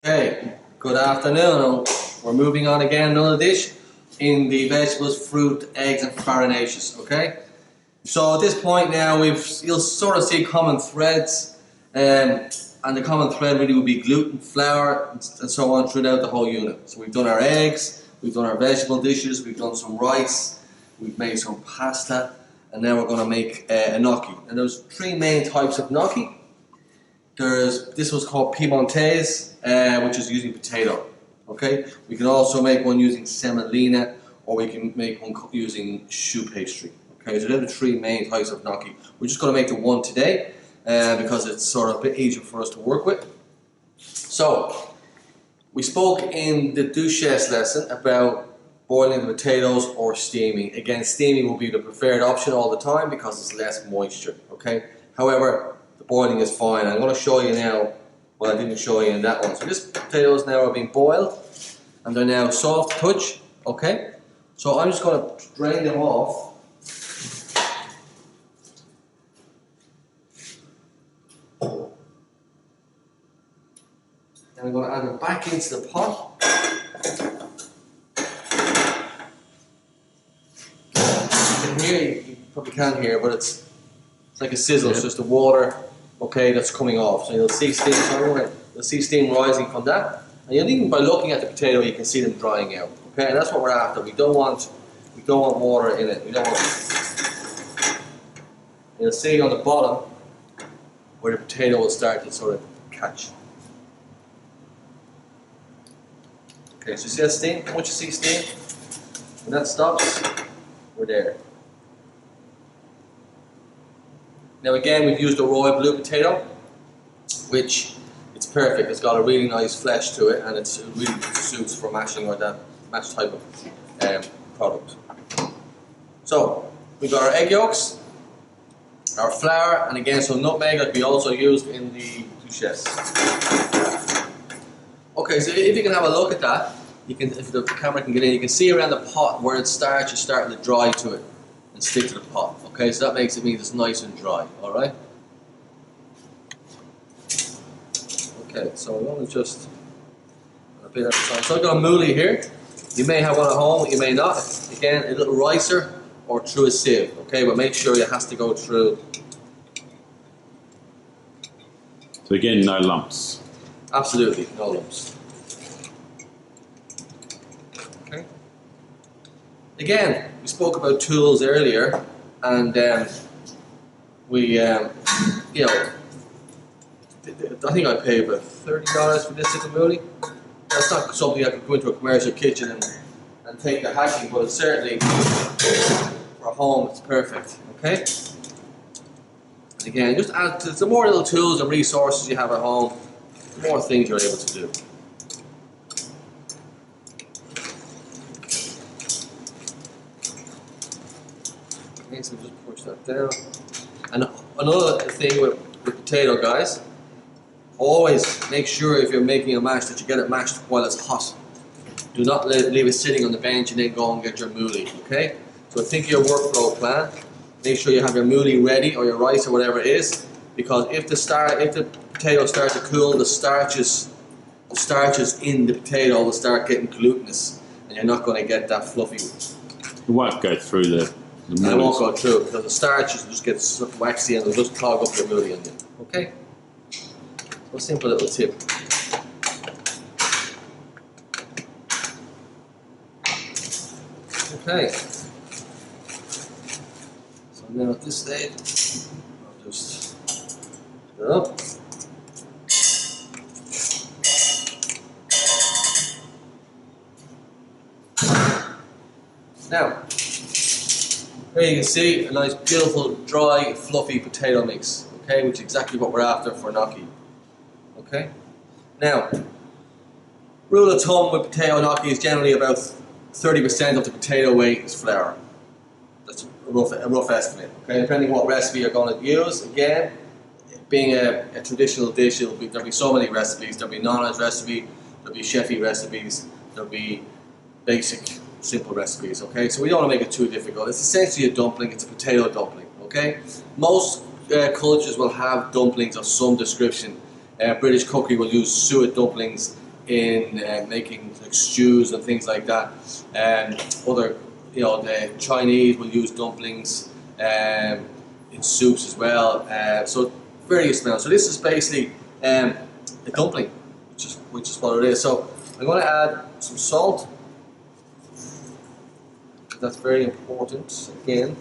Hey, good afternoon. We're moving on again, another dish in the vegetables, fruit, eggs and farinaceous, okay? So at this point now you'll sort of see common threads, and the common thread really will be gluten, flour and so on throughout the whole unit. So we've done our eggs, we've done our vegetable dishes, we've done some rice, we've made some pasta, and now we're going to make a gnocchi. And there's three main types of gnocchi. This was called Piedmodese, which is using potato. Okay, we can also make one using semolina, or we can make one using choux pastry. Okay, so they're the three main types of gnocchi. We're just going to make the one today because it's sort of a bit easier for us to work with. So we spoke in the Duchesse lesson about boiling the potatoes or steaming. Again, steaming will be the preferred option all the time because it's less moisture. Okay, however, the boiling is fine. I'm going to show you now what I didn't show you in that one. So these potatoes now are being boiled and they're now soft touch. Okay, so I'm just going to drain them off. And I'm going to add them back into the pot. You can hear, you probably can't hear, but it's like a sizzle. It's just the water, okay, that's coming off. So you'll see steam. You'll see steam rising from that, and even by looking at the potato, you can see them drying out. Okay, and that's what we're after. We don't want water in it. We don't want. You'll see on the bottom where the potato will start to sort of catch. Okay, so you see that steam? Once you see steam, when that stops, we're there. Now again, we've used a royal blue potato, which it's perfect. It's got a really nice flesh to it, and it really suits for mashing or that mash type of product. So we've got our egg yolks, our flour, and again some nutmeg that we also used in the Duchesse. Okay, so if you can have a look at that, you can, if the camera can get in, you can see around the pot where it starts, it's starting to dry to it and stick to the pot. Okay, so that makes it mean it's nice and dry. All right. Okay, so I'm going to just a bit at a time. So I've got a mouli here. You may have one at home, you may not. Again, a little ricer or through a sieve. Okay, but make sure it has to go through. So again, no lumps. Absolutely, no lumps. Okay. Again, we spoke about tools earlier, and we, you know, I think I paid about $30 for this little mouli. That's not something I could go into a commercial kitchen and take the hacking, but it's certainly for home it's perfect. Okay. And again, just add the more little tools and resources you have at home, the more things you're able to do. Okay, so just push that down. And another thing with potato, guys, always make sure if you're making a mash that you get it mashed while it's hot. Do not leave it sitting on the bench and then go and get your mouli. Okay? So think of your workflow plan. Make sure you have your mouli ready or your rice or whatever it is, because if the potato starts to cool, the starches in the potato will start getting glutinous, and you're not going to get that fluffy. It won't go through the And it won't go through because the starches will just get waxy and they'll just clog up your mouli on you. Okay? So a simple little tip. Okay. So now at this stage, I'll just put it up. Now, here you can see a nice, beautiful, dry, fluffy potato mix. Okay, which is exactly what we're after for gnocchi. Okay. Now, rule of thumb with potato gnocchi is generally about 30% of the potato weight is flour. That's a rough estimate. Okay, depending on what recipe you're going to use. Again, being a traditional dish, there'll be so many recipes. There'll be Nana's recipe, there'll be chefy recipes, there'll be basic, simple recipes. Okay, so we don't want to make it too difficult. It's essentially a dumpling. It's a potato dumpling. Okay, most cultures will have dumplings of some description. British cookery will use suet dumplings in making like stews and things like that. Other, the Chinese will use dumplings in soups as well. So various smells. So this is basically a dumpling, which is what it is. So I'm going to add some salt. That's very important. Again,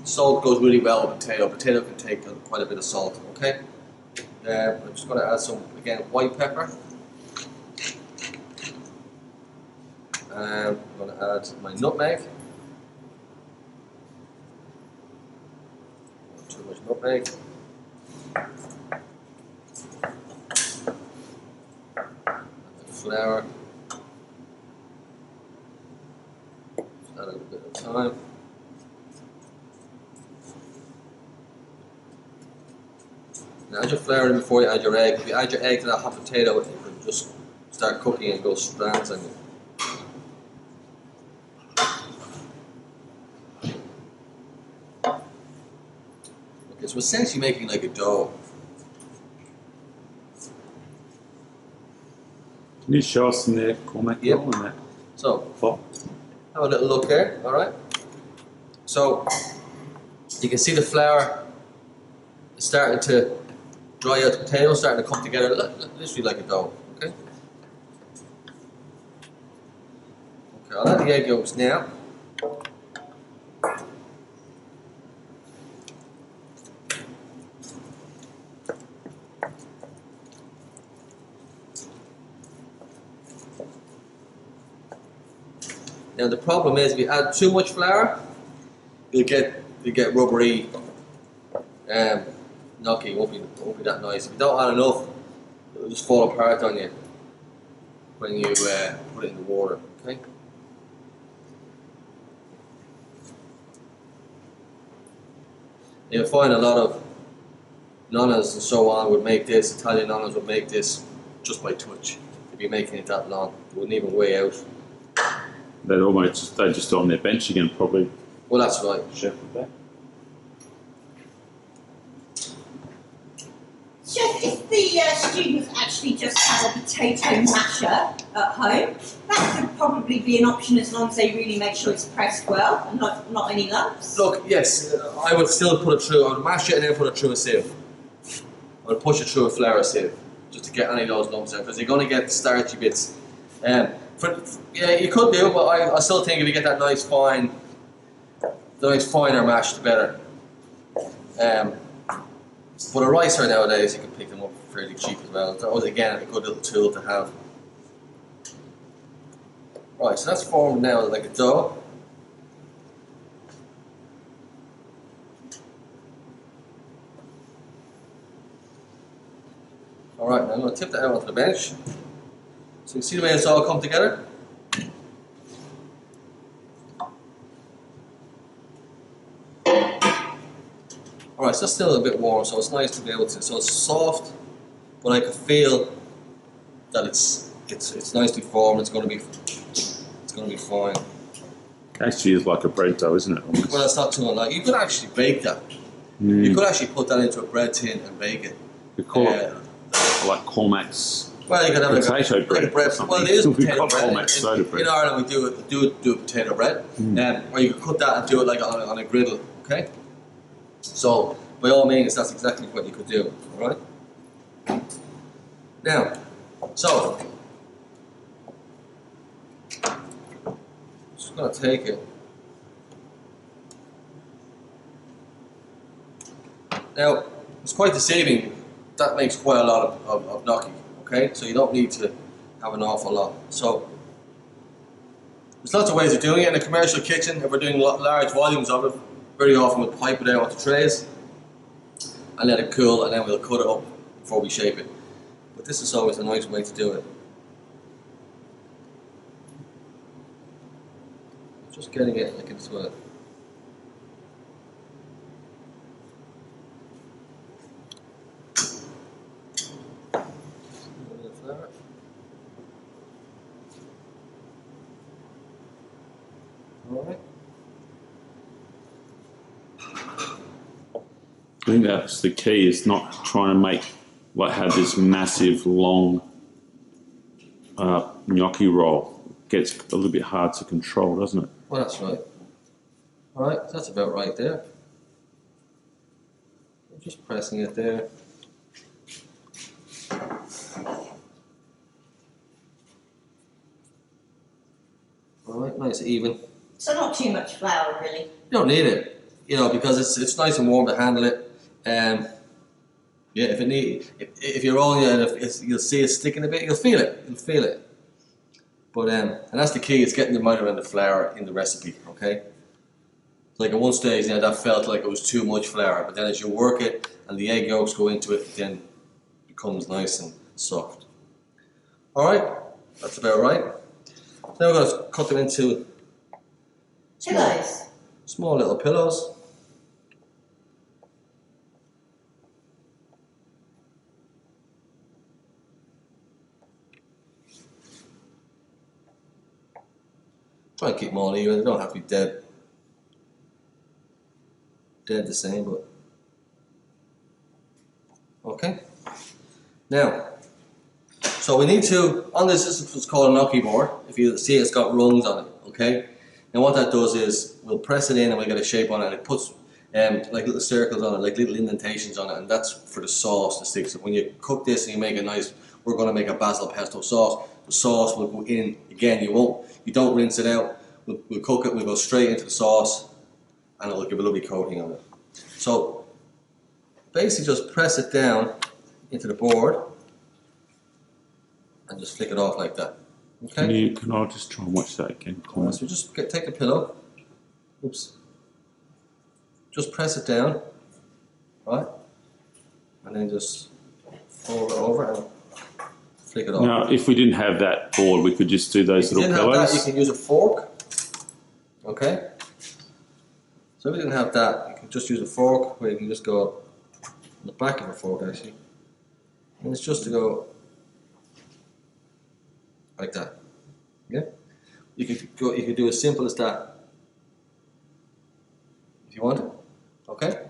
salt goes really well with potato. Potato can take quite a bit of salt. Okay. I'm just going to add some, again, white pepper. I'm going to add my nutmeg. Not too much nutmeg. Flour. Just add a bit of thyme. Now add your flour in before you add your egg. If you add your egg to that hot potato, it can just start cooking and go strands on you. Okay, so essentially making like a dough. Can you show us in there, Cormac? Yep. In that So, pot? have a little look here, alright? So, you can see the flour is starting to dry out, the potatoes starting to come together, literally like a dough, okay? Okay, I'll add the egg yolks now. Now the problem is if you add too much flour, you'll get rubbery gnocchi. It won't be that nice. If you don't add enough, it'll just fall apart on you when you put it in the water. Okay. You'll find a lot of nonnas and so on would make this. Italian nonnas would make this just by touch. They'd be making it that long. It wouldn't even weigh out. They'd just on their bench again, probably. Well, that's right. Chef back. Chef, if the students actually just have a potato masher at home, that could probably be an option as long as they really make sure it's pressed well and not any lumps. Look, yes, I would still put it through. I would mash it and then put it through a sieve. I would push it through a flour sieve just to get any of those lumps out because you're going to get starchy bits. Yeah, you could do, but I still think if you get that nice finer mash, the better. But a ricer nowadays, you can pick them up fairly cheap as well. That was again a good little tool to have. Right, so that's formed now like a dough. Alright, now I'm going to tip that out onto the bench. So you see the way it's all come together? Alright, so it's still a bit warm, so it's nice to be able to, so it's soft, but I can feel that it's nicely formed, it's going to be fine. Actually, is like a bread dough, isn't it? Almost. Well, it's not too unlike. You could actually bake that. Mm. You could actually put that into a bread tin and bake it. We call it like Cormac's. Well, you could have potato bread. Like bread. Well, it is We've potato got bread. Cormac's soda bread. In Ireland, we do potato bread, or you could cut that and do it like on a griddle. Okay. So, by all means, that's exactly what you could do. All right. Now, so just going to take it. Now, it's quite deceiving. That makes quite a lot of gnocchi. Okay, so you don't need to have an awful lot. So there's lots of ways of doing it in a commercial kitchen. If we're doing large volumes of it, very often we'll pipe it out onto trays and let it cool, and then we'll cut it up before we shape it. But this is always a nice way to do it. Just getting it like into it. Alright. I think that's the key, is not trying to have this massive, long gnocchi roll gets a little bit hard to control, doesn't it? Well, that's right. All right, that's about right there. Just pressing it there. All right, nice even. So not too much flour, really. You don't need it, you know, because it's nice and warm to handle it. Yeah, if you're rolling it, and you'll see it sticking a bit, you'll feel it. You'll feel it. But and that's the key. It's getting the amount of the flour in the recipe. Okay. Like at one stage, you know, that felt like it was too much flour, but then as you work it and the egg yolks go into it, then it becomes nice and soft. All right, that's about right. Now we're going to cut them into small little pillows. Try and keep them all even. They don't have to be dead the same, but okay. Now, so we need to, on this is what's called a gnocchi board. If you see it's got rungs on it, okay? And what that does is we'll press it in and we get a shape on it, and it puts like little circles on it, like little indentations on it, and that's for the sauce to stick. So when you cook this and you make a nice, we're going to make a basil pesto sauce, the sauce will go in. Again, you don't rinse it out. We'll cook it, we'll go straight into the sauce, and it'll give a lovely coating on it. So basically just press it down into the board and just flick it off like that. Okay? Can I just try and watch that again? Cormac? So just take a pillow, oops, just press it down, right? And then just fold it over and flick it off. Now, if we didn't have that board, we could just do those little pillows. If you didn't have that, you can use a fork. Okay? So if you didn't have that, you can just use a fork, where you can just go on the back of a fork actually. And it's just to go like that. Yeah? You could do as simple as that. If you want it. Okay?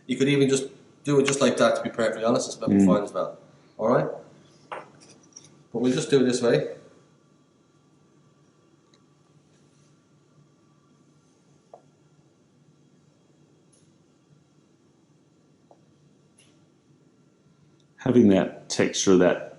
You could even just do it just like that, to be perfectly honest, it's that'd be fine as well. Alright? But we'll just do it this way. Having that texture of that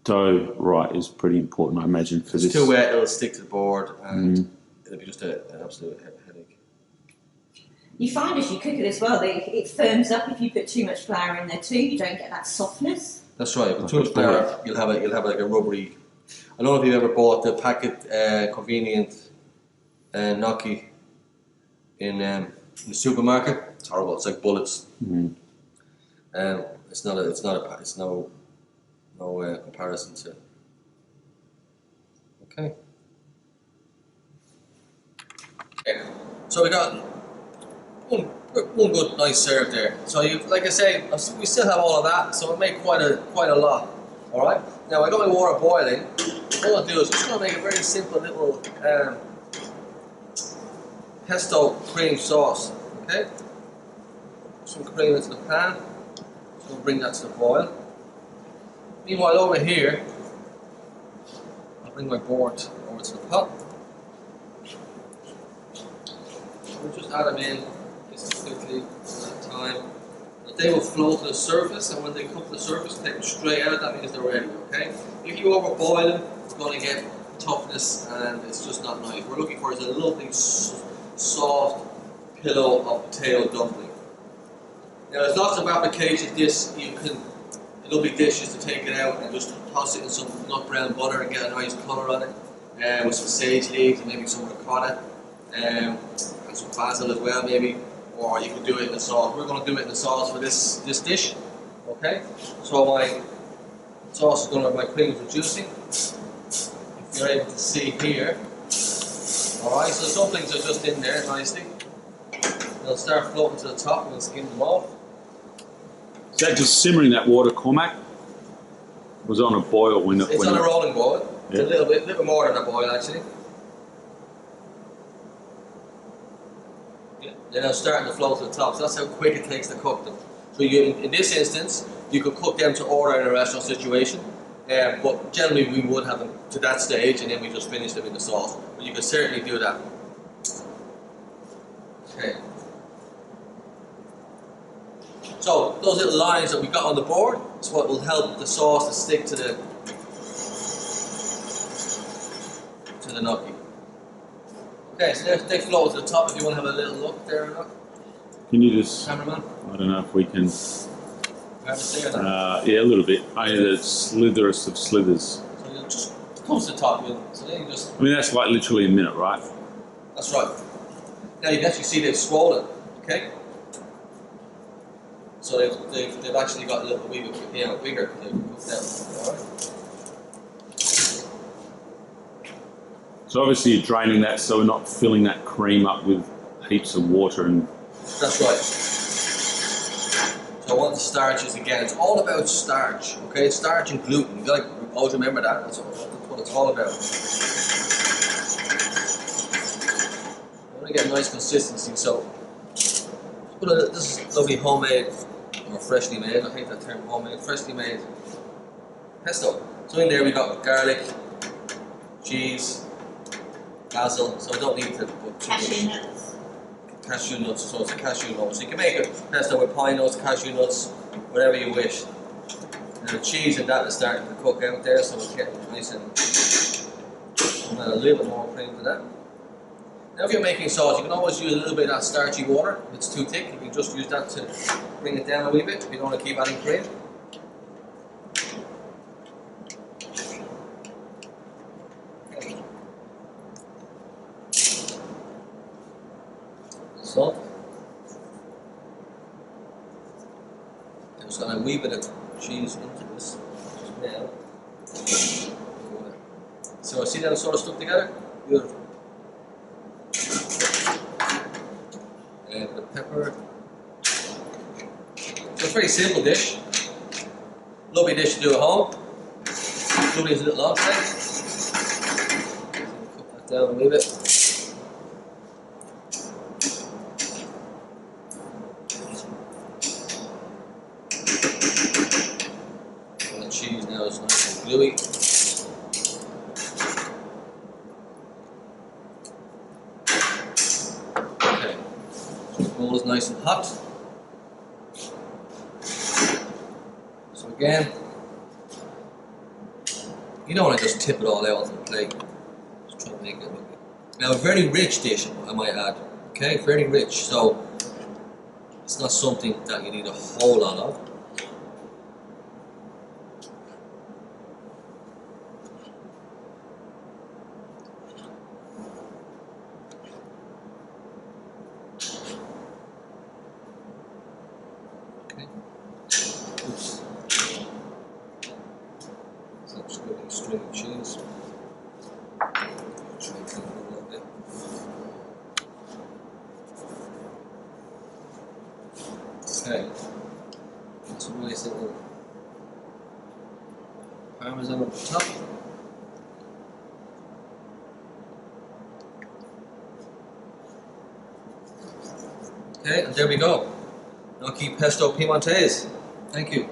dough right is pretty important, I imagine, for this. It's too wet, it'll stick to the board, and it'll be just an absolute headache. You find as you cook it as well, that it firms up if you put too much flour in there too. You don't get that softness. That's right. With too much flour, you'll have like a rubbery. I don't know if you've ever bought the packet convenient gnocchi in the supermarket. It's horrible. It's like bullets. It's no comparison to. Okay. Yeah. So we got one good nice serve there. So you, like I say, we still have all of that. So we make quite a lot. All right. Now I got my water boiling. All I'll do is just going to make a very simple little pesto cream sauce. Okay. Some cream into the pan. So we'll bring that to the boil. Meanwhile, over here, I'll bring my board over to the pot. We'll just add them in just quickly at a time. And they will float to the surface, and when they come to the surface, take them straight out. That means they're ready. Okay. If you overboil them, it's going to get toughness, and it's just not nice. What we're looking for is a lovely, soft pillow of potato dumpling. Now, there's lots of applications. You can. Lovely dishes to take it out and just toss it in some nut brown butter and get a nice colour on it, with some sage leaves and maybe some ricotta, and some basil as well maybe, or you can do it in the sauce. We're going to do it in the sauce for this dish. Okay, so my sauce is my cream is reducing. If you're able to see here, alright, so some things are just in there nicely. They'll start floating to the top and we'll skim them off. Is that just simmering that water, Cormac? Was it on a boil when it? It's on a rolling boil. Yeah. It's a little bit more than a boil actually. Yeah. Then they're starting to float to the top. So that's how quick it takes to cook them. So in this instance, you could cook them to order in a restaurant situation. But generally we would have them to that stage and then we just finish them in the sauce. But you could certainly do that. Okay. So those little lines that we got on the board is what will help the sauce to stick to the gnocchi. Okay, so they flow to the top if you want to have a little look there or not. Can you just, Cameraman? I don't know if we can, Have a say or not? yeah, a little bit. Only the slitherest of slithers. So you just comes to the top, so then you just. I mean, that's like literally a minute, right? That's right. Now you can actually see they've swollen, okay? So they've actually got a little wee bit bigger. They've cooked down. All right. So obviously you're draining that so we're not filling that cream up with heaps of water and... That's right. So what the starch is again, it's all about starch, okay? Starch and gluten. You gotta always remember that. That's what it's all about. I want to get a nice consistency, so this is lovely homemade or freshly made. I hate that term, homemade, freshly made pesto. So in there we got garlic, cheese, basil, so I don't need to put too Cashew much. nuts. Cashew nuts, so it's a cashew nut. So you can make a pesto with pine nuts, cashew nuts, whatever you wish. And the cheese and that is starting to cook out there, so it's getting nice and add a little bit more cream to that. Now if you're making sauce, you can always use a little bit of that starchy water. If it's too thick, you can just use that to bring it down a wee bit if you don't want to keep adding cream. Salt. I'm just going to wee bit of cheese into this just now. So see that sort of stuck together? Beautiful. And the pepper. So it's a very simple dish. Lovely dish to do at home. Lovely as a little entree. Cook that down a wee bit. Cheese now is nice and gluey. Okay, so the bowl is nice and hot. So again, you don't want to just tip it all out on the plate. Just try to make it look good. Now a very rich dish, I might add. Okay, very rich. So it's not something that you need a whole lot of. Oops. So just going to string of cheese. Try and clean it up a little bit. Okay. Some nice little parmesan on the top. Okay, and there we go. Gnocchi pesto Piedmodese. Thank you.